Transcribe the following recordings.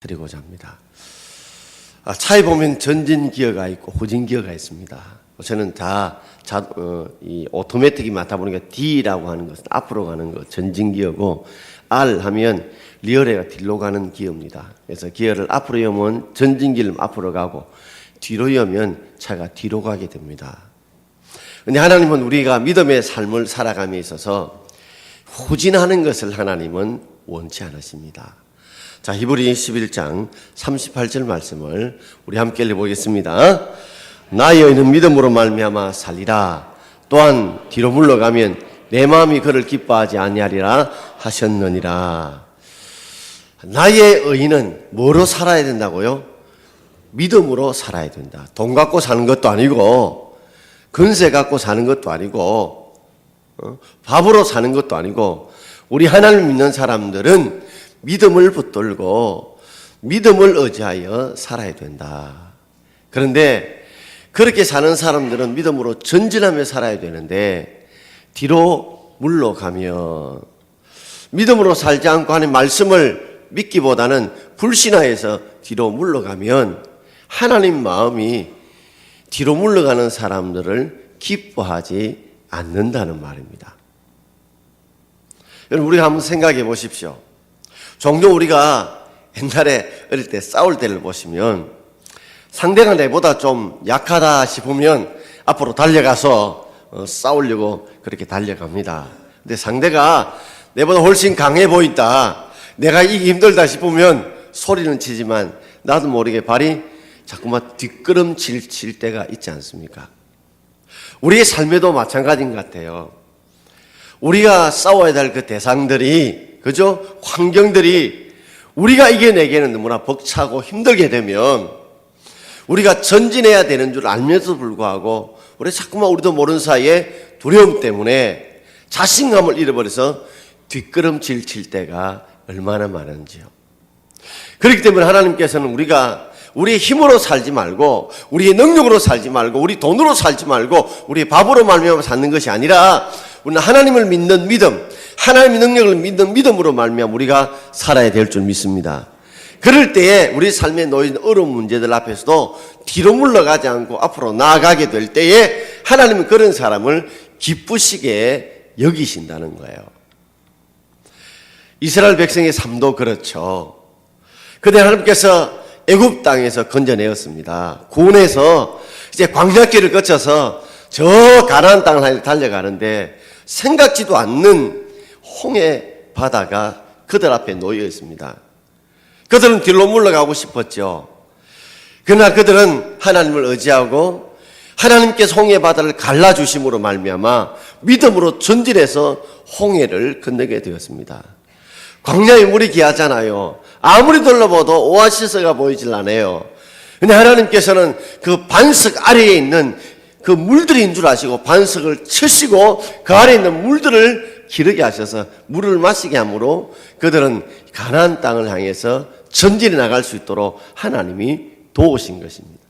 드리고자 합니다. 차에 보면 전진기어가 있고 후진기어가 있습니다. 저는 이 오토매틱이 맡아 보니까 D라고 하는 것은 앞으로 가는 것, 전진기어고, R 하면 리어레가 뒤로 가는 기어입니다. 그래서 기어를 앞으로 여면 전진기를 앞으로 가고, 뒤로 여면 차가 뒤로 가게 됩니다. 근데 하나님은 우리가 믿음의 삶을 살아감에 있어서 후진하는 것을 하나님은 원치 않으십니다. 자, 히브리 11장 38절 말씀을 우리 함께 읽어보겠습니다. 나의 의인은 믿음으로 말미암아 살리라. 또한 뒤로 물러가면 내 마음이 그를 기뻐하지 아니하리라 하셨느니라. 나의 의인은 뭐로 살아야 된다고요? 믿음으로 살아야 된다. 돈 갖고 사는 것도 아니고, 근세 갖고 사는 것도 아니고, 밥으로 사는 것도 아니고, 우리 하나님 믿는 사람들은 믿음을 붙들고 믿음을 의지하여 살아야 된다. 그런데 그렇게 사는 사람들은 믿음으로 전진하며 살아야 되는데, 뒤로 물러가면, 믿음으로 살지 않고 하는 말씀을 믿기보다는 불신하여서 뒤로 물러가면 하나님 마음이 뒤로 물러가는 사람들을 기뻐하지 않는다는 말입니다. 여러분, 우리가 한번 생각해 보십시오. 종종 우리가 옛날에 어릴 때 싸울 때를 보시면 상대가 내보다 좀 약하다 싶으면 앞으로 달려가서 싸우려고 그렇게 달려갑니다. 근데 상대가 내보다 훨씬 강해 보인다, 내가 이기기 힘들다 싶으면 소리는 치지만 나도 모르게 발이 자꾸만 뒷걸음질 칠 때가 있지 않습니까? 우리의 삶에도 마찬가지인 것 같아요. 우리가 싸워야 될 그 대상들이, 그죠? 환경들이 우리가 이겨내기에는 너무나 벅차고 힘들게 되면 우리가 전진해야 되는 줄 알면서도 불구하고 우리 자꾸만 우리도 모르는 사이에 두려움 때문에 자신감을 잃어버려서 뒷걸음질 칠 때가 얼마나 많은지요. 그렇기 때문에 하나님께서는 우리가 우리의 힘으로 살지 말고, 우리의 능력으로 살지 말고, 우리 돈으로 살지 말고, 우리의 밥으로 말미암아 사는 것이 아니라 우리는 하나님을 믿는 믿음, 하나님의 능력을 믿는 믿음으로 말미암아 우리가 살아야 될 줄 믿습니다. 그럴 때에 우리 삶에 놓인 어려운 문제들 앞에서도 뒤로 물러가지 않고 앞으로 나아가게 될 때에 하나님은 그런 사람을 기쁘시게 여기신다는 거예요. 이스라엘 백성의 삶도 그렇죠. 그때 하나님께서 애굽 땅에서 건져내었습니다. 구원해서 이제 광야길을 거쳐서 저 가나안 땅을 달려가는데 생각지도 않는 홍해 바다가 그들 앞에 놓여 있습니다. 그들은 뒤로 물러가고 싶었죠. 그러나 그들은 하나님을 의지하고 하나님께서 홍해 바다를 갈라주심으로 말미암아 믿음으로 전진해서 홍해를 건너게 되었습니다. 광야에 물이 귀하잖아요. 아무리 둘러봐도 오아시스가 보이질 않아요. 근데 하나님께서는 그 반석 아래에 있는 그 물들인 줄 아시고 반석을 치시고 그 아래에 있는 물들을 기르게 하셔서 물을 마시게 함으로 그들은 가나안 땅을 향해서 전진해 나갈 수 있도록 하나님이 도우신 것입니다.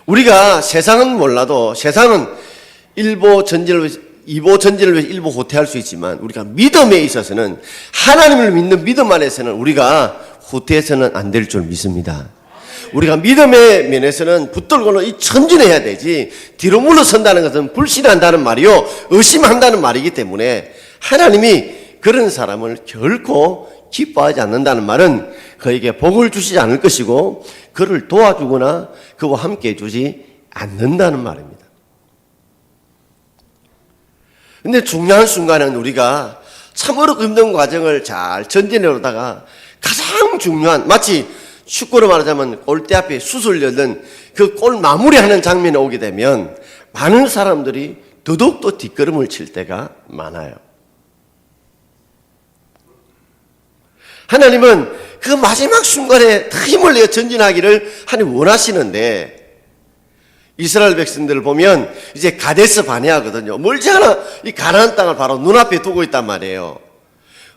우리가 세상은 몰라도, 세상은 1보 전진을 위해서 2보 전진을 위해서 1보 후퇴할 수 있지만 우리가 믿음에 있어서는, 하나님을 믿는 믿음 안에서는 우리가 후퇴해서는 안 될 줄 믿습니다. 우리가 믿음의 면에서는 붙들고는 전진해야 되지, 뒤로 물러선다는 것은 불신한다는 말이요, 의심한다는 말이기 때문에 하나님이 그런 사람을 결코 기뻐하지 않는다는 말은 그에게 복을 주시지 않을 것이고 그를 도와주거나 그와 함께 해주지 않는다는 말입니다. 근데 중요한 순간은 우리가 참 어렵고 힘든 과정을 잘 전진해 오다가 가장 중요한, 마치 축구로 말하자면 골대 앞에 슛을 넣는 그 골 마무리하는 장면에 오게 되면 많은 사람들이 더더욱더 뒷걸음을 칠 때가 많아요. 하나님은 그 마지막 순간에 힘을 내어 전진하기를 하나님 원하시는데, 이스라엘 백성들을 보면 이제 가데스 바네아거든요. 멀지 않아 이 가나안 땅을 바로 눈앞에 두고 있단 말이에요.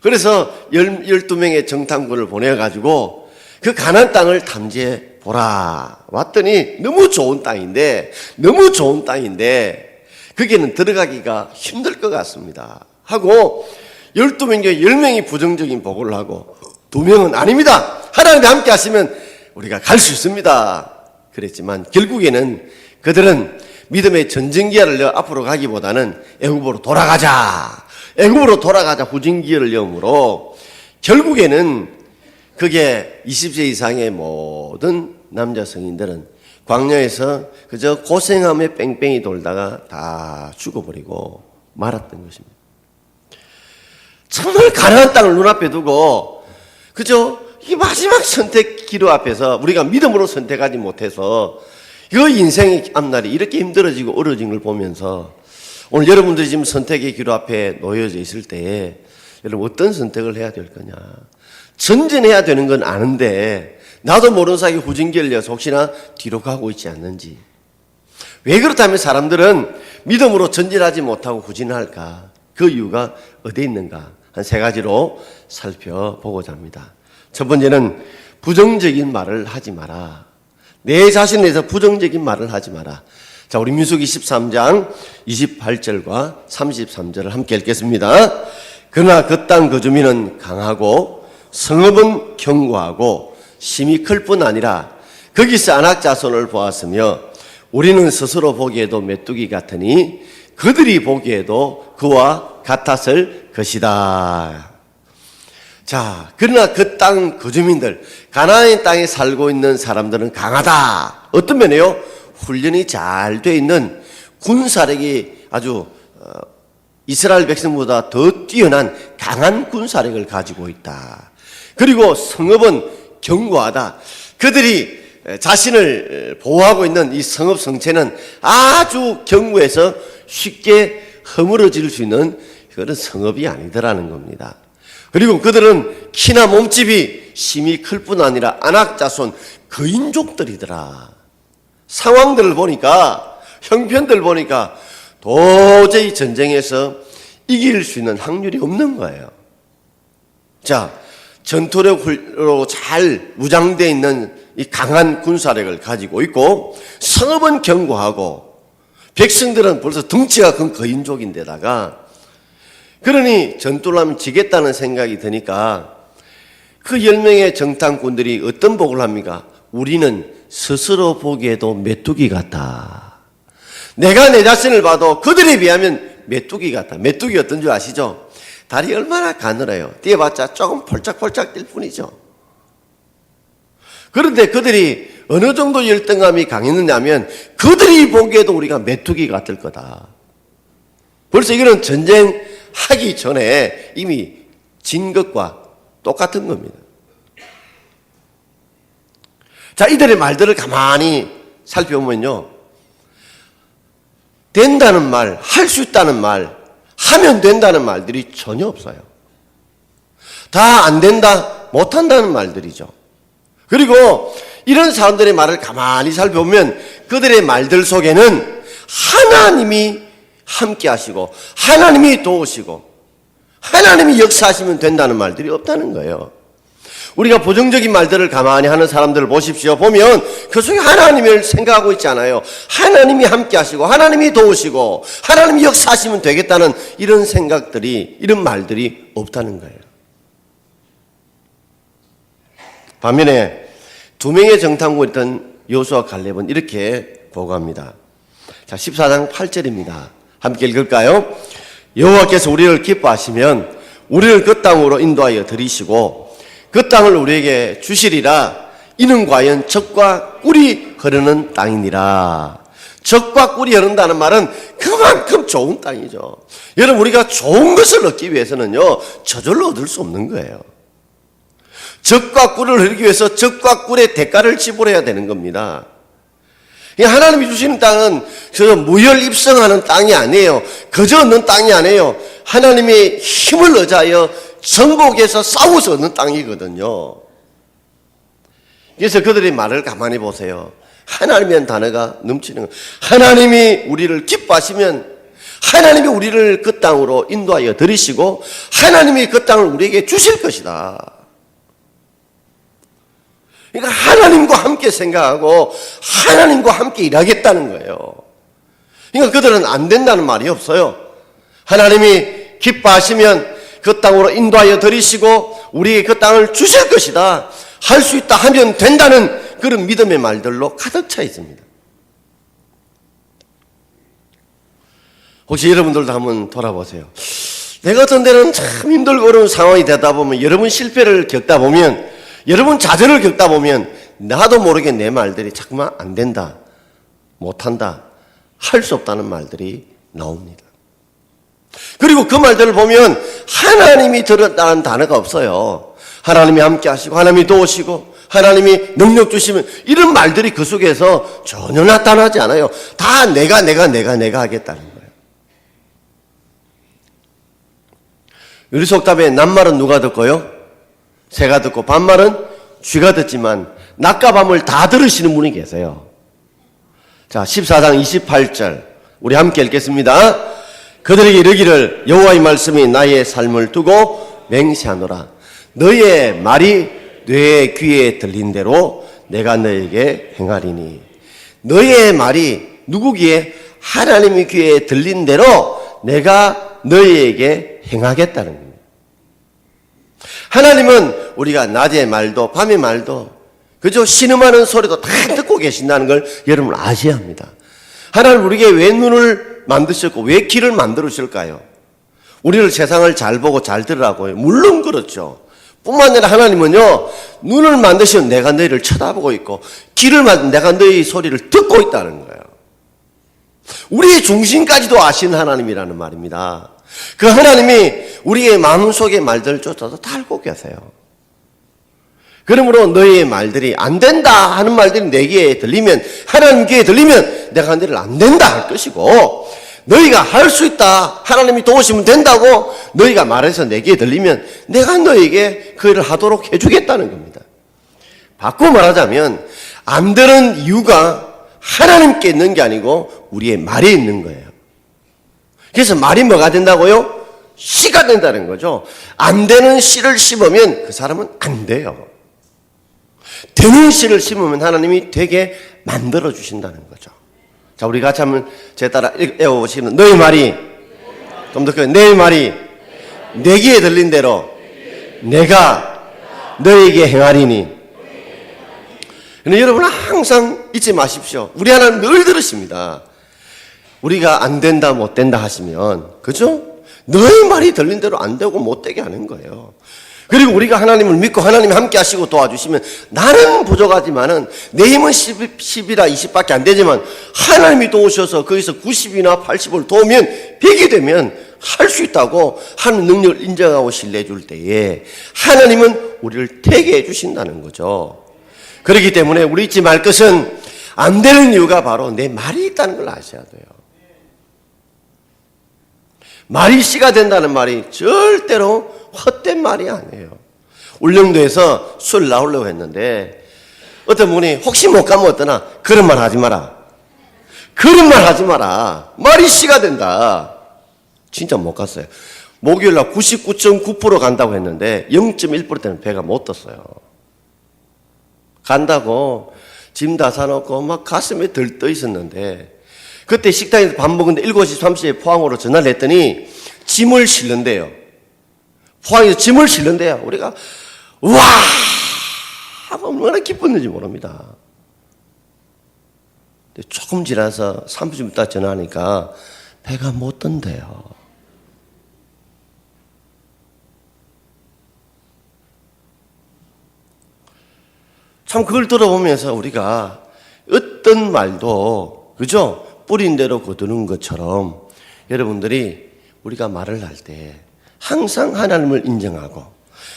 그래서 12명의 정탐꾼을 보내가지고 그 가나안 땅을 탐지해 보라 왔더니 너무 좋은 땅인데 거기는 들어가기가 힘들 것 같습니다 하고 12명 중에 10명이 부정적인 보고를 하고 2명은 아닙니다, 하나님이 함께 하시면 우리가 갈 수 있습니다. 그랬지만 결국에는 그들은 믿음의 전쟁기회를 앞으로 가기보다는 애굽으로 돌아가자. 애굽으로 돌아가자 후진기회를 여므로 결국에는 그게 20세 이상의 모든 남자 성인들은 광야에서 그저 고생하며 뺑뺑이 돌다가 다 죽어버리고 말았던 것입니다. 정말 가나안 땅을 눈앞에 두고 그저 이 마지막 선택 기로 앞에서 우리가 믿음으로 선택하지 못해서 그 인생의 앞날이 이렇게 힘들어지고 어려워진 걸 보면서 오늘 여러분들이 지금 선택의 기로 앞에 놓여져 있을 때에 여러분 어떤 선택을 해야 될 거냐. 전진해야 되는 건 아는데 나도 모르는 사이에 후진기를 내서 혹시나 뒤로 가고 있지 않는지. 왜 그렇다면 사람들은 믿음으로 전진하지 못하고 후진할까? 그 이유가 어디에 있는가? 한 세 가지로 살펴보고자 합니다. 첫 번째는 부정적인 말을 하지 마라. 내 자신에 대해서 부정적인 말을 하지 마라. 자, 우리 민수기 13장 28절과 33절을 함께 읽겠습니다. 그러나 그 땅 그 주민은 강하고 성읍은 견고하고 심히 클 뿐 아니라 거기서 안악 자손을 보았으며 우리는 스스로 보기에도 메뚜기 같으니 그들이 보기에도 그와 같았을 것이다. 자, 그러나 그 땅 그 주민들, 가나안 땅에 살고 있는 사람들은 강하다. 어떤 면에요? 훈련이 잘 돼 있는 군사력이 아주 이스라엘 백성보다 더 뛰어난 강한 군사력을 가지고 있다. 그리고 성읍은 견고하다. 그들이 자신을 보호하고 있는 이 성읍 성체는 아주 견고해서 쉽게 허물어질 수 있는 그런 성읍이 아니더라는 겁니다. 그리고 그들은 키나 몸집이 심히 클 뿐 아니라 안악자손 거인족들이더라. 상황들을 보니까 형편들을 보니까 도저히 전쟁에서 이길 수 있는 확률이 없는 거예요. 자, 전투력으로 잘 무장되어 있는 이 강한 군사력을 가지고 있고 성읍은 견고하고 백성들은 벌써 덩치가 큰 거인족인데다가 그러니 전투를 하면 지겠다는 생각이 드니까 그 10명의 정탐꾼들이 어떤 복을 합니까? 우리는 스스로 보기에도 메뚜기 같다. 내가 내 자신을 봐도 그들에 비하면 메뚜기 같다. 메뚜기 어떤 줄 아시죠? 다리 얼마나 가늘어요. 뛰어봤자 조금 폴짝폴짝 뛸 뿐이죠. 그런데 그들이 어느 정도 열등감이 강했느냐면 그들이 보기에도 우리가 메뚜기 같을 거다. 벌써 이거는 전쟁하기 전에 이미 진 것과 똑같은 겁니다. 자, 이들의 말들을 가만히 살펴보면요. 된다는 말, 할 수 있다는 말, 하면 된다는 말들이 전혀 없어요. 다 안 된다, 못한다는 말들이죠. 그리고 이런 사람들의 말을 가만히 살펴보면 그들의 말들 속에는 하나님이 함께 하시고 하나님이 도우시고 하나님이 역사하시면 된다는 말들이 없다는 거예요. 우리가 부정적인 말들을 가만히 하는 사람들을 보십시오. 보면 그 속에 하나님을 생각하고 있지 않아요. 하나님이 함께 하시고 하나님이 도우시고 하나님이 역사하시면 되겠다는 이런 생각들이, 이런 말들이 없다는 거예요. 반면에 두 명의 정탐꾼이었던 여호수아 갈렙은 이렇게 보고합니다. 자, 14장 8절입니다. 함께 읽을까요? 여호와께서 우리를 기뻐하시면 우리를 그 땅으로 인도하여 들이시고 그 땅을 우리에게 주시리라. 이는 과연 젖과 꿀이 흐르는 땅이니라. 젖과 꿀이 흐른다는 말은 그만큼 좋은 땅이죠. 여러분, 우리가 좋은 것을 얻기 위해서는요, 저절로 얻을 수 없는 거예요. 젖과 꿀을 흐르기 위해서 젖과 꿀의 대가를 지불해야 되는 겁니다. 하나님이 주시는 땅은 저 무혈 입성하는 땅이 아니에요. 거저 얻는 땅이 아니에요. 하나님의 힘을 의지하여 정복해서 싸워서 얻는 땅이거든요. 그래서 그들의 말을 가만히 보세요. 하나님이라는 단어가 넘치는 거예요. 하나님이 우리를 기뻐하시면 하나님이 우리를 그 땅으로 인도하여 들이시고 하나님이 그 땅을 우리에게 주실 것이다. 그러니까 하나님과 함께 생각하고 하나님과 함께 일하겠다는 거예요. 그러니까 그들은 안 된다는 말이 없어요. 하나님이 기뻐하시면 그 땅으로 인도하여 들이시고 우리에게 그 땅을 주실 것이다. 할 수 있다 하면 된다는 그런 믿음의 말들로 가득 차 있습니다. 혹시 여러분들도 한번 돌아보세요. 내가 어떤 때는 참 힘들고 어려운 상황이 되다 보면, 여러분 실패를 겪다 보면, 여러분 좌절을 겪다 보면 나도 모르게 내 말들이 자꾸만 안 된다, 못한다, 할 수 없다는 말들이 나옵니다. 그리고 그 말들을 보면 하나님이 들었다는 단어가 없어요. 하나님이 함께 하시고 하나님이 도우시고 하나님이 능력 주시면, 이런 말들이 그 속에서 전혀 나타나지 않아요. 다 내가 하겠다는 거예요. 우리 속담에 낱말은 누가 듣고요? 새가 듣고 반말은 쥐가 듣지만 낮과 밤을 다 들으시는 분이 계세요. 자, 14장 28절 우리 함께 읽겠습니다. 그들에게 이르기를 여호와의 말씀이 나의 삶을 두고 맹세하노라. 너의 말이 내 귀에 들린 대로 내가 너에게 행하리니. 너의 말이 누구 귀에? 하나님의 귀에 들린 대로 내가 너희에게 행하겠다는 겁니다. 하나님은 우리가 낮의 말도 밤의 말도 그저 신음하는 소리도 다 듣고 계신다는 걸 여러분 아셔야 합니다. 하나님 우리에게 왜 눈을 만드셨고 왜 귀를 만들으실까요? 우리를 세상을 잘 보고 잘 들으라고요. 물론 그렇죠. 뿐만 아니라 하나님은요, 눈을 만드시면 내가 너희를 쳐다보고 있고 귀를 만드면 내가 너희 소리를 듣고 있다는 거예요. 우리의 중심까지도 아신 하나님이라는 말입니다. 그 하나님이 우리의 마음속의 말들조차도 다 알고 계세요. 그러므로 너희의 말들이 안 된다 하는 말들이 내 귀에 들리면, 하나님 귀에 들리면 내가 너희를 안 된다 할 것이고, 너희가 할 수 있다, 하나님이 도우시면 된다고 너희가 말해서 내 귀에 들리면 내가 너희에게 그 일을 하도록 해주겠다는 겁니다. 바꾸어 말하자면 안 되는 이유가 하나님께 있는 게 아니고 우리의 말에 있는 거예요. 그래서 말이 뭐가 된다고요? 씨가 된다는 거죠. 안 되는 씨를 심으면 그 사람은 안 돼요. 되는 씨를 심으면 하나님이 되게 만들어 주신다는 거죠. 자, 우리 같이 한번 제 따라 읽어보시면, 너의 말이, 좀 더 크게, 내 말이 내 귀에 들린 대로 내가 너에게 행하리니. 근데 여러분은 항상 잊지 마십시오. 우리 하나님 늘 들으십니다. 우리가 안 된다 못 된다 하시면, 그죠? 너의 말이 들린 대로 안 되고 못 되게 하는 거예요. 그리고 우리가 하나님을 믿고 하나님이 함께 하시고 도와주시면, 나는 부족하지만은 내 힘은 10이나 20밖에 안 되지만 하나님이 도우셔서 거기서 90이나 80을 도우면 100이 되면 할 수 있다고 하는 능력을 인정하고 신뢰해 줄 때에 하나님은 우리를 되게 해 주신다는 거죠. 그렇기 때문에 우리 잊지 말 것은, 안 되는 이유가 바로 내 말이 있다는 걸 아셔야 돼요. 말이 씨가 된다는 말이 절대로 헛된 말이 아니에요. 울릉도에서 술 나오려고 했는데 어떤 분이 혹시 못 가면 어떠나? 그런 말 하지 마라. 그런 말 하지 마라. 말이 씨가 된다. 진짜 못 갔어요. 목요일날 99.9% 간다고 했는데 0.1% 때문에 배가 못 떴어요. 간다고 짐 다 사놓고 막 가슴에 들떠 있었는데, 그때 식당에서 밥 먹는데 7시 30분에 포항으로 전화를 했더니 짐을 실는데요. 포항에서 짐을 실는데요. 우리가 와 얼마나 기뻤는지 모릅니다. 조금 지나서 30분 있다 전화하니까 배가 못 뜬대요. 참 그걸 들어보면서 우리가 어떤 말도, 그죠? 뿌린 대로 거두는 것처럼 여러분들이 우리가 말을 할 때 항상 하나님을 인정하고,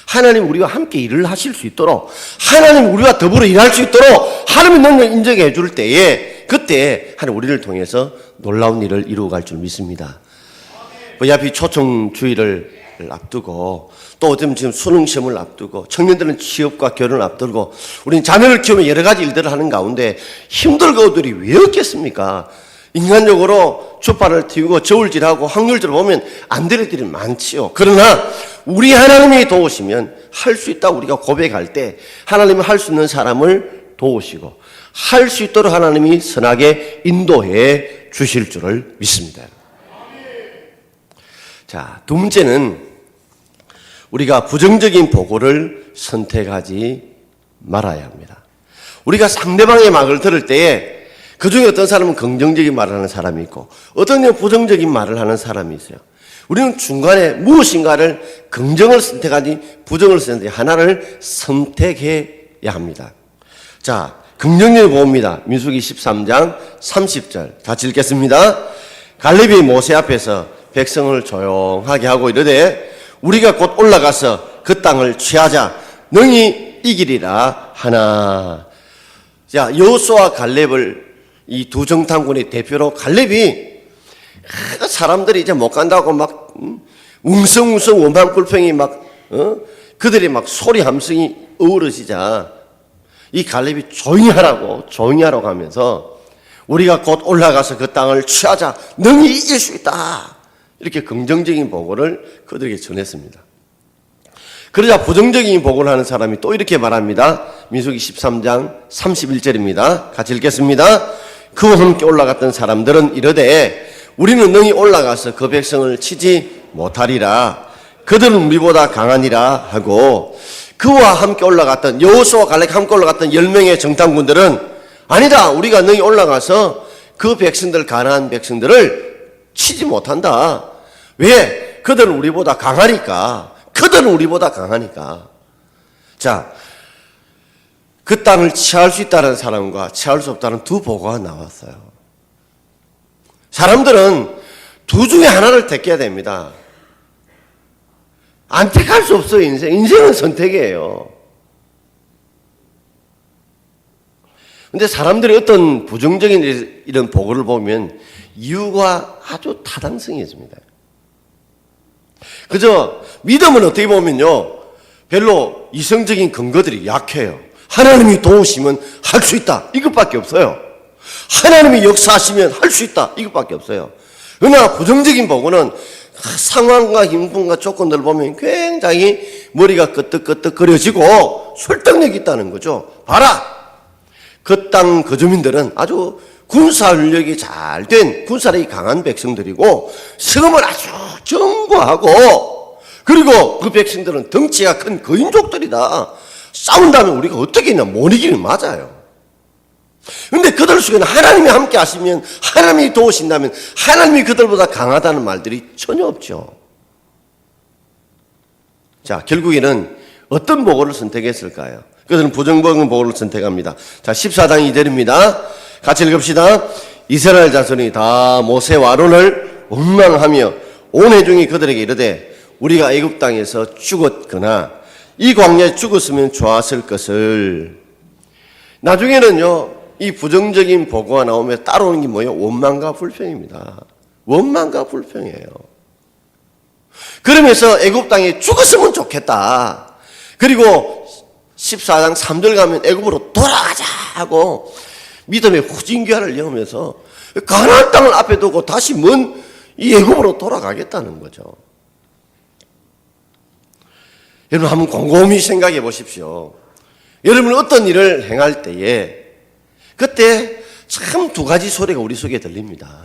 하나님 우리와 함께 일을 하실 수 있도록, 하나님 우리와 더불어 일할 수 있도록 하나님의 능력을 인정해 줄 때에, 그때 하나님 우리를 통해서 놀라운 일을 이루어갈 줄 믿습니다. 어차피 초청주의를 앞두고, 또 어쩌면 지금 수능시험을 앞두고, 청년들은 취업과 결혼을 앞두고, 우리는 자녀를 키우면 여러 가지 일들을 하는 가운데 힘들고들이 왜 없겠습니까? 인간적으로 주파를 띄우고 저울질하고 확률질을 보면 안 될 일들이 많지요. 그러나 우리 하나님이 도우시면 할 수 있다고 우리가 고백할 때 하나님은 할 수 있는 사람을 도우시고 할 수 있도록 하나님이 선하게 인도해 주실 줄을 믿습니다. 자, 두 번째는 우리가 부정적인 보고를 선택하지 말아야 합니다. 우리가 상대방의 말을 들을 때에 그 중에 어떤 사람은 긍정적인 말을 하는 사람이 있고 어떤 경우 부정적인 말을 하는 사람이 있어요. 우리는 중간에 무엇인가를 긍정을 선택하지 부정을 선택하지 하나를 선택해야 합니다. 자, 긍정적인 보호입니다. 민수기 13장 30절 같이 읽겠습니다. 갈렙이 모세 앞에서 백성을 조용하게 하고 이르되 우리가 곧 올라가서 그 땅을 취하자 능히 이기리라 하나. 자, 여호수아와 갈렙을 이 두 정탐꾼의 대표로 갈렙이 사람들이 이제 못 간다고 막 웅성웅성 원망불평이 막 그들이 막 소리 함성이 어우러지자 이 갈렙이 조용히 하라고 하면서 우리가 곧 올라가서 그 땅을 취하자 능히 이길 수 있다 이렇게 긍정적인 보고를 그들에게 전했습니다. 그러자 부정적인 보고를 하는 사람이 또 이렇게 말합니다. 민수기 13장 31절입니다. 같이 읽겠습니다. 그와 함께 올라갔던 사람들은 이르되 우리는 능히 올라가서 그 백성을 치지 못하리라. 그들은 우리보다 강하니라 하고 그와 함께 올라갔던 여호수아와 갈렙과 함께 올라갔던 10명의 정탐꾼들은 아니다. 우리가 능히 올라가서 그 백성들 가나안 백성들을 치지 못한다. 왜? 그들은 우리보다 강하니까. 자, 그 땅을 취할 수 있다는 사람과 취할 수 없다는 두 보고가 나왔어요. 사람들은 두 중에 하나를 택해야 됩니다. 안 택할 수 없어요. 인생은 선택이에요. 근데 사람들이 어떤 부정적인 이런 보고를 보면 이유가 아주 타당성이 있습니다. 그저 믿음은 어떻게 보면요, 별로 이성적인 근거들이 약해요. 하나님이 도우시면 할 수 있다 이것밖에 없어요. 하나님이 역사하시면 할 수 있다 이것밖에 없어요. 그러나 부정적인 보고는 상황과 힘분과 조건들을 보면 굉장히 머리가 끄덕끄덕거려지고 설득력이 있다는 거죠. 봐라, 그 땅 거주민들은 아주 군사훈련이 잘 된 군사력이 강한 백성들이고 성읍을 아주 견고하고 그리고 그 백성들은 덩치가 큰 거인족들이다. 싸운다면 우리가 어떻게 했냐, 못 이기는 맞아요. 근데 그들 속에는 하나님이 함께 하시면, 하나님이 도우신다면 하나님이 그들보다 강하다는 말들이 전혀 없죠. 자, 결국에는 어떤 보고를 선택했을까요? 그들은 부정적인 보고를 선택합니다. 자, 14장 2절입니다. 같이 읽읍시다. 이스라엘 자손이 다 모세와 아론을 원망하며 온 회중이 그들에게 이르되 우리가 애굽 땅에서 죽었거나 이 광야에 죽었으면 좋았을 것을. 나중에는요, 이 부정적인 보고가 나오면 따라오는 게 뭐예요? 원망과 불평입니다. 원망과 불평이에요. 그러면서 애굽 땅에 죽었으면 좋겠다. 그리고 14장 3절 가면 애굽으로 돌아가자 하고 믿음의 후진교화를 이루면서 가나안 땅을 앞에 두고 다시 먼 이 애굽으로 돌아가겠다는 거죠. 여러분 한번 곰곰이 생각해 보십시오. 여러분 어떤 일을 행할 때에 그때 참 두 가지 소리가 우리 속에 들립니다.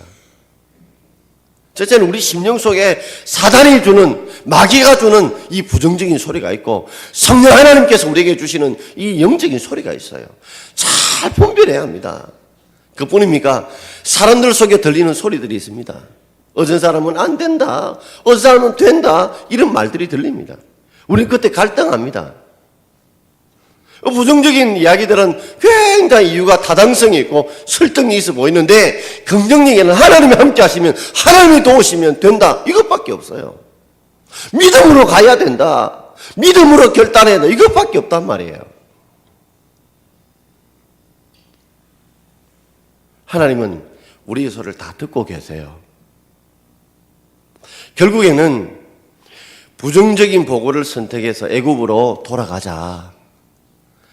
첫째는 우리 심령 속에 사단이 주는, 마귀가 주는 이 부정적인 소리가 있고 성령 하나님께서 우리에게 주시는 이 영적인 소리가 있어요. 잘 분별해야 합니다. 그뿐입니까? 사람들 속에 들리는 소리들이 있습니다. 어떤 사람은 안 된다, 어떤 사람은 된다, 이런 말들이 들립니다. 우리는 그때 갈등합니다. 부정적인 이야기들은 굉장히 이유가 타당성이 있고 설득력이 있어 보이는데 긍정적에는 하나님이 함께 하시면, 하나님이 도우시면 된다 이것밖에 없어요. 믿음으로 가야 된다, 믿음으로 결단해야 된다 이것밖에 없단 말이에요. 하나님은 우리의 소리를 다 듣고 계세요. 결국에는 부정적인 보고를 선택해서 애굽으로 돌아가자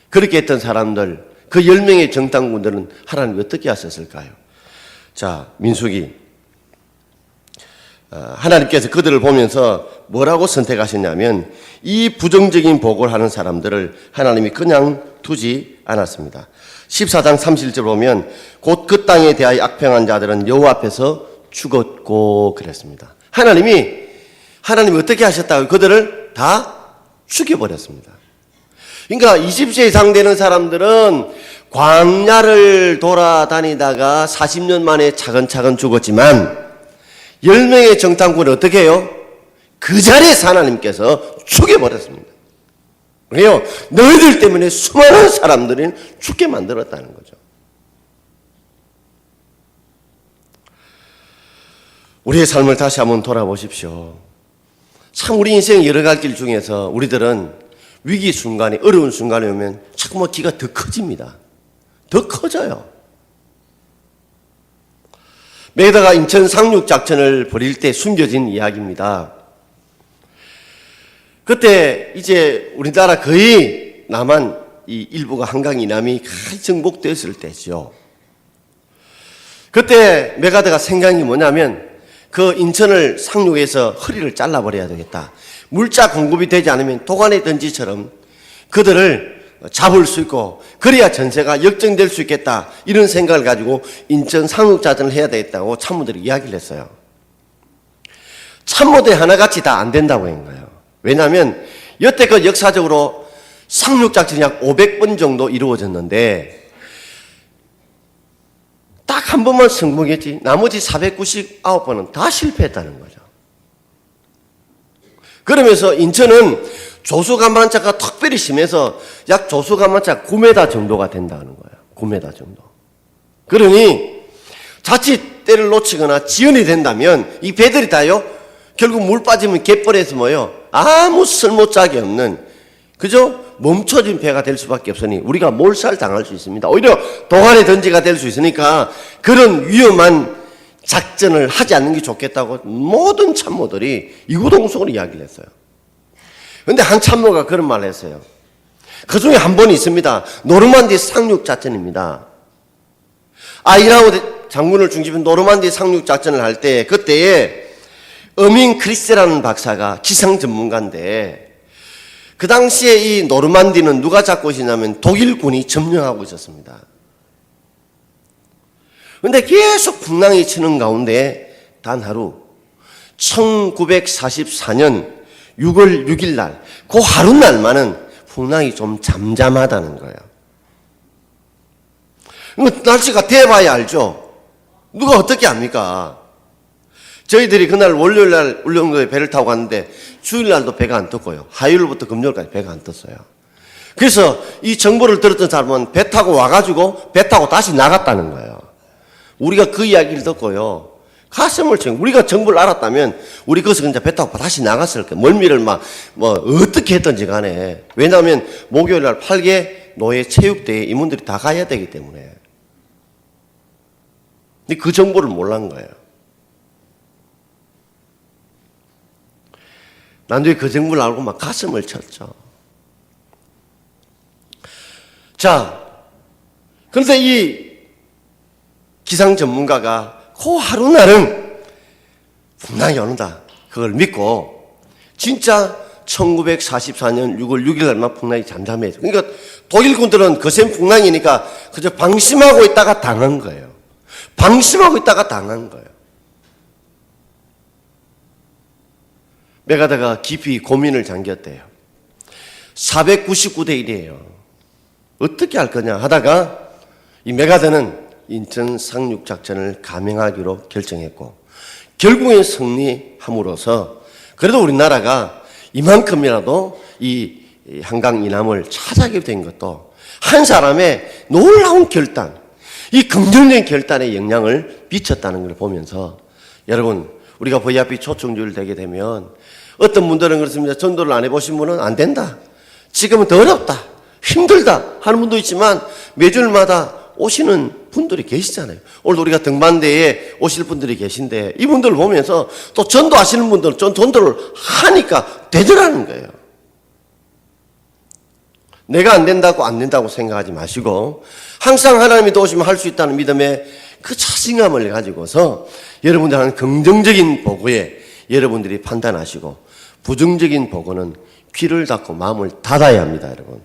그렇게 했던 사람들, 그 10명의 정탐꾼들은 하나님이 어떻게 하셨을까요? 자, 민수기 하나님께서 그들을 보면서 뭐라고 선택하셨냐면 이 부정적인 보고를 하는 사람들을 하나님이 그냥 두지 않았습니다. 14장 30절 보면 곧 그 땅에 대하여 악평한 자들은 여호와 앞에서 죽었고 그랬습니다. 하나님이 어떻게 하셨다고? 그들을 다 죽여버렸습니다. 그러니까 20세 이상 되는 사람들은 광야를 돌아다니다가 40년 만에 차근차근 죽었지만 10명의 정탐꾼을 어떻게 해요? 그 자리에서 하나님께서 죽여버렸습니다. 왜요? 너희들 때문에 수많은 사람들이 죽게 만들었다는 거죠. 우리의 삶을 다시 한번 돌아보십시오. 참 우리 인생 여러 갈 길 중에서 우리들은 위기 순간에, 어려운 순간에 오면 자꾸만 기가 더 커집니다. 더 커져요. 메가다가 인천 상륙작전을 벌일 때 숨겨진 이야기입니다. 그때 이제 우리나라 거의 남한 이 일부가 한강 이남이 거의 정복되었을 때죠. 그때 메가다가 생각한 게 뭐냐면 그 인천을 상륙해서 허리를 잘라버려야 되겠다. 물자 공급이 되지 않으면 도간의 던지처럼 그들을 잡을 수 있고 그래야 전세가 역전될 수 있겠다. 이런 생각을 가지고 인천 상륙작전을 해야 되겠다고 참모들이 이야기를 했어요. 참모들 하나같이 다 안 된다고 한 거예요. 왜냐하면 여태껏 역사적으로 상륙작전이 약 500번 정도 이루어졌는데 딱 한 번만 성공했지 나머지 499번은 다 실패했다는 거죠. 그러면서 인천은 조수간만차가 특별히 심해서 약 조수간만차 9m 정도가 된다는 거예요. 9m 정도. 그러니 자칫 때를 놓치거나 지연이 된다면 이 배들이 다요 결국 물 빠지면 갯벌에서 뭐요 아무 쓸모짝이 없는 그죠? 멈춰진 배가 될 수밖에 없으니 우리가 몰살 당할 수 있습니다. 오히려 도간의 던지가 될 수 있으니까 그런 위험한 작전을 하지 않는 게 좋겠다고 모든 참모들이 이구동성으로 이야기를 했어요. 그런데 한 참모가 그런 말을 했어요. 그 중에 한 번이 있습니다. 노르만디 상륙작전입니다. 아이라우 장군을 중심으로 노르만디 상륙작전을 할 때 그때에 어민 크리스라는 박사가 기상 전문가인데 그 당시에 이 노르만디는 누가 잡고 있었냐면 독일군이 점령하고 있었습니다. 그런데 계속 풍랑이 치는 가운데 단 하루 1944년 6월 6일 날 그 하루 날만은 풍랑이 좀 잠잠하다는 거예요. 날씨가 돼봐야 알죠. 누가 어떻게 압니까? 저희들이 그날 월요일 날 울릉도에 배를 타고 갔는데 주일 날도 배가 안 떴고요. 화요일부터 금요일까지 배가 안 떴어요. 그래서 이 정보를 들었던 사람은 배 타고 와가지고 배 타고 다시 나갔다는 거예요. 우리가 그 이야기를 듣고요. 가슴을 치고 우리가 정보를 알았다면 우리 거기서 그냥 배 타고 다시 나갔을 거예요. 멀미를 어떻게 했든지 간에. 왜냐하면 목요일 날 8개 노예 체육대회 임원들이 다 가야 되기 때문에. 근데 그 정보를 몰란 거예요. 나중에 그 정보를 알고 막 가슴을 쳤죠. 자, 그런데 이 기상 전문가가 그 하루날은 풍랑이 온다. 그걸 믿고 진짜 1944년 6월 6일 날만 풍랑이 잠잠해져. 그러니까 독일군들은 거센 풍랑이니까 그저 방심하고 있다가 당한 거예요. 방심하고 있다가 당한 거예요. 메가다가 깊이 고민을 잠겼대요. 499대 1이에요. 어떻게 할 거냐 하다가 이 메가다는 인천 상륙작전을 감행하기로 결정했고 결국엔 승리함으로써 그래도 우리나라가 이만큼이라도 이 한강 이남을 차지하게 된 것도 한 사람의 놀라운 결단, 이 긍정적인 결단에 영향을 미쳤다는 걸 보면서 여러분 우리가 VIP 초청주를 되게 되면 어떤 분들은 그렇습니다. 전도를 안 해보신 분은 안 된다. 지금은 더 어렵다. 힘들다 하는 분도 있지만 매주일마다 오시는 분들이 계시잖아요. 오늘도 우리가 등반대에 오실 분들이 계신데 이분들을 보면서 또 전도하시는 분들은 전도를 하니까 되더라는 거예요. 내가 안 된다고 생각하지 마시고 항상 하나님이 도우시면 할 수 있다는 믿음의 그 자신감을 가지고서 여러분들 하는 긍정적인 보고에 여러분들이 판단하시고 부정적인 보고는 귀를 닫고 마음을 닫아야 합니다, 여러분.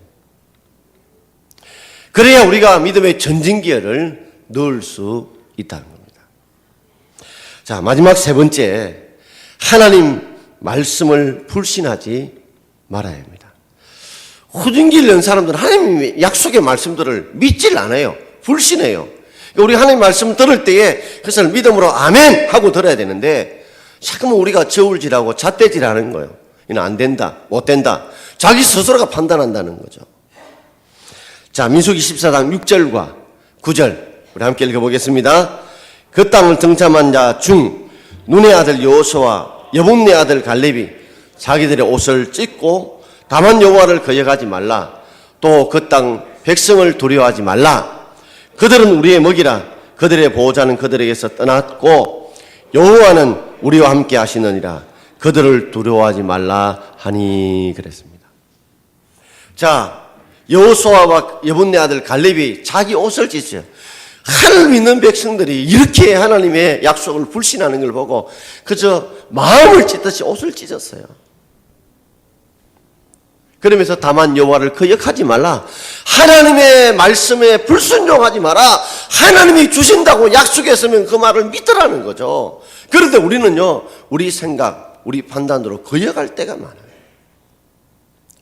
그래야 우리가 믿음의 전진기회를 넣을 수 있다는 겁니다. 자, 마지막 세 번째, 하나님 말씀을 불신하지 말아야 합니다. 후진기를 연 사람들은 하나님의 약속의 말씀들을 믿질 않아요. 불신해요. 그러니까 우리 하나님의 말씀 들을 때에 그것을 믿음으로 아멘 하고 들어야 되는데 자꾸만 우리가 저울질하고 잣대질하는 거예요. 이는 안 된다, 못 된다. 자기 스스로가 판단한다는 거죠. 자, 민수기 14장 6절과 9절 우리 함께 읽어보겠습니다. 그 땅을 등참한 자 중 눈의 아들 여호수아와 여분네 아들 갈렙이 자기들의 옷을 찢고 다만 여호와를 거역하지 말라. 또 그 땅 백성을 두려워하지 말라. 그들은 우리의 먹이라. 그들의 보호자는 그들에게서 떠났고 여호와는 우리와 함께 하시느니라. 그들을 두려워하지 말라 하니 그랬습니다. 자, 여호수아와 여분네 아들 갈렙이 자기 옷을 찢어요. 하나님 믿는 백성들이 이렇게 하나님의 약속을 불신하는 걸 보고 그저 마음을 찢듯이 옷을 찢었어요. 그러면서 다만 여호와를 거역하지 말라. 하나님의 말씀에 불순종하지 마라. 하나님이 주신다고 약속했으면 그 말을 믿으라는 거죠. 그런데 우리는요, 우리 생각, 우리 판단으로 거역할 때가 많아요.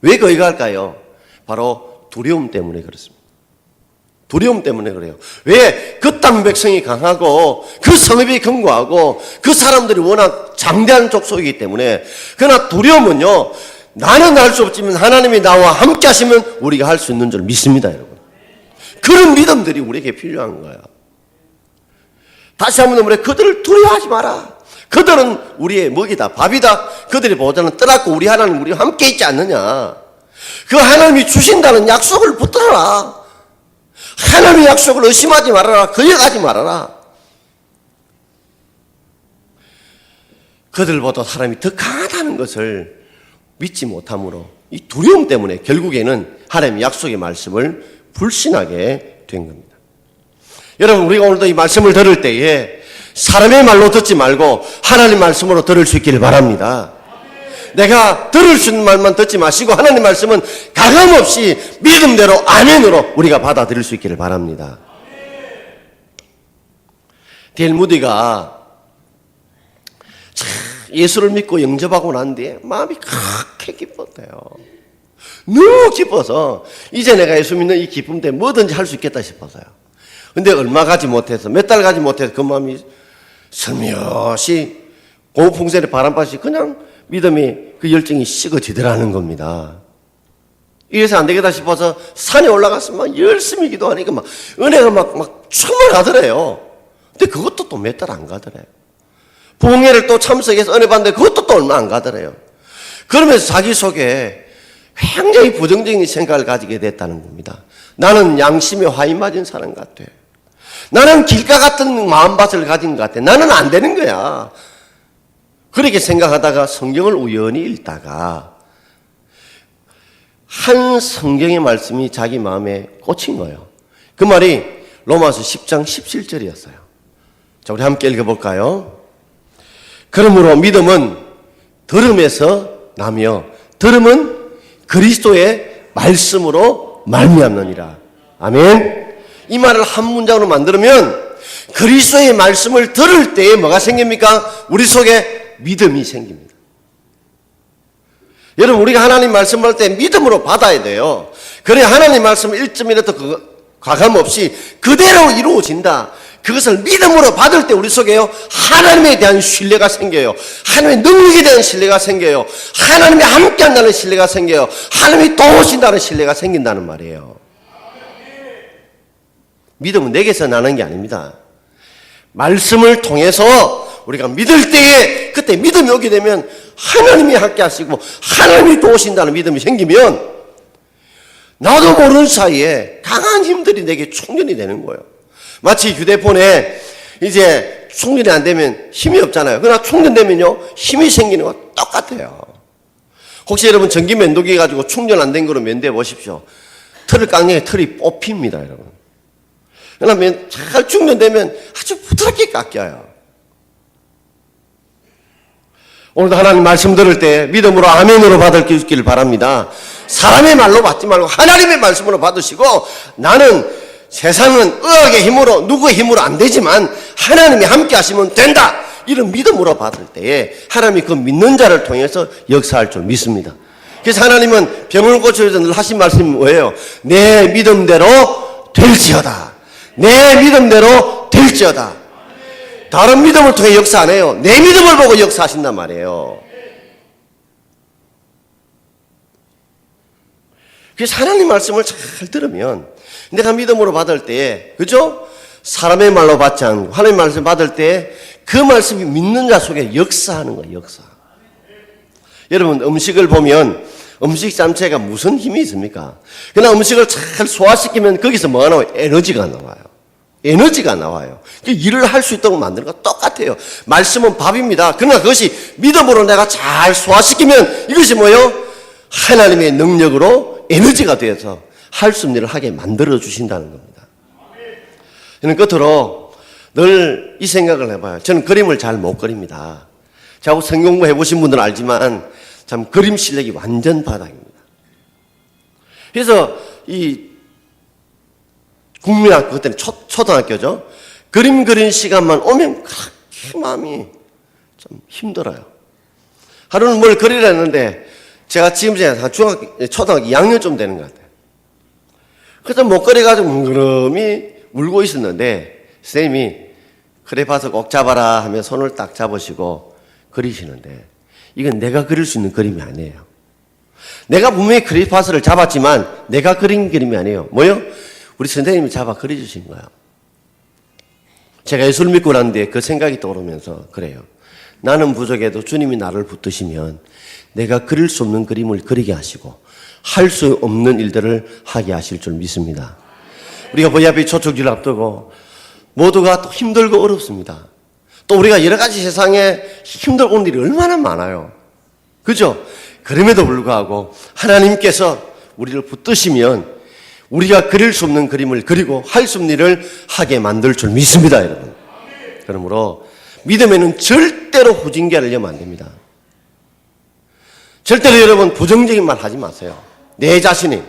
왜 거역할까요? 바로 두려움 때문에 그렇습니다. 두려움 때문에 그래요. 왜? 그 땅 백성이 강하고 그 성읍이 견고하고 그 사람들이 워낙 장대한 족속이기 때문에. 그러나 두려움은요, 나는 할 수 없지만 하나님이 나와 함께 하시면 우리가 할 수 있는 줄 믿습니다, 여러분. 그런 믿음들이 우리에게 필요한 거예요. 다시 한번 말해, 그들을 두려워하지 마라. 그들은 우리의 먹이다, 밥이다. 그들의 보호자는 떠났고 우리 하나님 우리와 함께 있지 않느냐. 그 하나님이 주신다는 약속을 붙들어라. 하나님의 약속을 의심하지 말아라. 거역하지 말아라. 그들보다 사람이 더 강하다는 것을 믿지 못함으로 이 두려움 때문에 결국에는 하나님의 약속의 말씀을 불신하게 된 겁니다. 여러분, 우리가 오늘도 이 말씀을 들을 때에 사람의 말로 듣지 말고 하나님 말씀으로 들을 수 있기를 바랍니다. 내가 들을 수 있는 말만 듣지 마시고 하나님 말씀은 가감없이 믿음대로 아멘으로 우리가 받아들일 수 있기를 바랍니다. D.L. 무디가 예수를 믿고 영접하고 난 뒤에 마음이 그렇게 기뻤대요. 너무 기뻐서 이제 내가 예수 믿는 이 기쁨 때문에 뭐든지 할 수 있겠다 싶어서요. 근데 얼마 가지 못해서, 몇 달 가지 못해서 그 마음이 슬며시 고풍선의 바람밭이 그냥 믿음이 그 열정이 식어지더라는 겁니다. 이래서 안 되겠다 싶어서 산에 올라가서 막 열심히 기도하니까 막 은혜가 막 충만하더래요. 근데 그것도 또 몇 달 안 가더래요. 부흥회를 또 참석해서 은혜 받는데 그것도 또 얼마 안 가더래요. 그러면서 자기 속에 굉장히 부정적인 생각을 가지게 됐다는 겁니다. 나는 양심에 화이 맞은 사람 같아. 나는 길가 같은 마음밭을 가진 것 같아. 나는 안 되는 거야. 그렇게 생각하다가 성경을 우연히 읽다가 한 성경의 말씀이 자기 마음에 꽂힌 거예요. 그 말이 로마서 10장 17절이었어요. 자, 우리 함께 읽어볼까요? 그러므로 믿음은 들음에서 나며 들음은 그리스도의 말씀으로 말미암느니라. 아멘. 이 말을 한 문장으로 만들면 그리스도의 말씀을 들을 때에 뭐가 생깁니까? 우리 속에 믿음이 생깁니다. 여러분, 우리가 하나님 말씀을 할 때 믿음으로 받아야 돼요. 그래야 하나님 말씀 1점이라도 과감 없이 그대로 이루어진다. 그것을 믿음으로 받을 때 우리 속에요, 하나님에 대한 신뢰가 생겨요. 하나님의 능력에 대한 신뢰가 생겨요. 하나님이 함께 한다는 신뢰가 생겨요. 하나님이 도우신다는 신뢰가 생긴다는 말이에요. 믿음은 내게서 나는 게 아닙니다. 말씀을 통해서 우리가 믿을 때에 그때 믿음이 오게 되면 하나님이 함께 하시고 하나님이 도우신다는 믿음이 생기면 나도 모르는 사이에 강한 힘들이 내게 충전이 되는 거예요. 마치 휴대폰에 이제 충전이 안 되면 힘이 없잖아요. 그러나 충전되면요, 힘이 생기는 거 똑같아요. 혹시 여러분 전기 면도기 가지고 충전 안 된 거로 면도해 보십시오. 틀을 깎는 게 틀이 뽑힙니다, 여러분. 그러나 잘 충전되면 아주 부드럽게 깎여요. 오늘도 하나님 말씀 들을 때 믿음으로 아멘으로 받을 수 있기를 바랍니다. 사람의 말로 받지 말고 하나님의 말씀으로 받으시고, 나는 세상은 의학의 힘으로, 누구의 힘으로 안 되지만 하나님이 함께 하시면 된다, 이런 믿음으로 받을 때에 하나님이 그 믿는 자를 통해서 역사할 줄 믿습니다. 그래서 하나님은 병을 고쳐서 늘 하신 말씀이 뭐예요? 내 믿음대로 될지어다. 내 믿음대로 될지어다. 다른 믿음을 통해 역사 안 해요. 내 믿음을 보고 역사하신단 말이에요. 그래서 하나님 말씀을 잘 들으면 내가 믿음으로 받을 때, 그죠? 사람의 말로 받지 않고 하나님 말씀 받을 때 그 말씀이 믿는 자 속에 역사하는 거예요. 역사. 여러분 음식을 보면 음식 자체가 무슨 힘이 있습니까? 그냥 음식을 잘 소화시키면 거기서 뭐가 나와요? 에너지가 나와요. 에너지가 나와요. 일을 할 수 있도록 만드는 거 똑같아요. 말씀은 밥입니다. 그러나 그것이 믿음으로 내가 잘 소화시키면 이것이 뭐예요? 하나님의 능력으로 에너지가 되어서 할 수 없는 일을 하게 만들어 주신다는 겁니다. 저는 끝으로 늘 이 생각을 해봐요. 저는 그림을 잘 못 그립니다. 저하고 성경공부 해보신 분들은 알지만 참 그림 실력이 완전 바닥입니다. 그래서 이 국민학교, 그때는 초등학교죠. 그림 그린 시간만 오면 그렇게 마음이 좀 힘들어요. 하루는 뭘 그리려 했는데 제가 지금 초등학교 2학년쯤 되는 것 같아요. 그래서 못 그려가지고 뭉그러미 울고 있었는데 선생님이 그래 봐서 꼭 잡아라 하면 손을 딱 잡으시고 그리시는데 이건 내가 그릴 수 있는 그림이 아니에요. 내가 분명히 크레파스를 잡았지만 내가 그린 그림이 아니에요. 뭐요? 우리 선생님이 잡아 그려주신 거예요. 제가 예수를 믿고 난 뒤에 그 생각이 떠오르면서 그래요. 나는 부족해도 주님이 나를 붙드시면 내가 그릴 수 없는 그림을 그리게 하시고 할 수 없는 일들을 하게 하실 줄 믿습니다. 우리가 보야비 초청주를 앞두고 모두가 또 힘들고 어렵습니다. 또 우리가 여러 가지 세상에 힘들고 온 일이 얼마나 많아요. 그죠? 그럼에도 불구하고 하나님께서 우리를 붙드시면 우리가 그릴 수 없는 그림을 그리고 할 수 없는 일을 하게 만들 줄 믿습니다, 여러분. 그러므로 믿음에는 절대로 후진계를 하려면 안 됩니다. 절대로 여러분 부정적인 말 하지 마세요. 내 자신이.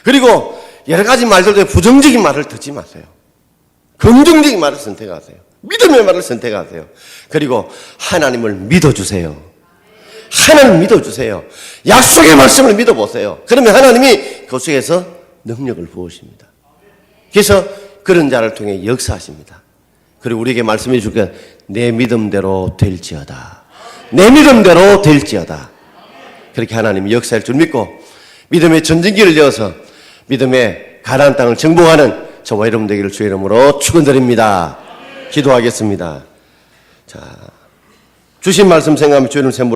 그리고 여러 가지 말들 중에 부정적인 말을 듣지 마세요. 긍정적인 말을 선택하세요. 믿음의 말을 선택하세요. 그리고 하나님을 믿어주세요. 하나님을 믿어주세요. 약속의 말씀을 믿어보세요. 그러면 하나님이 그 속에서 능력을 부으십니다. 그래서 그런 자를 통해 역사하십니다. 그리고 우리에게 말씀해 주게 내 믿음대로 될지어다. 내 믿음대로 될지어다. 그렇게 하나님이 역사할 줄 믿고 믿음의 전진기를 이어서 믿음의 가나안 땅을 정복하는 저와 여러분 되기를 주의 이름으로 축원드립니다. 기도하겠습니다. 자, 주신 말씀 생각하면 주의 이름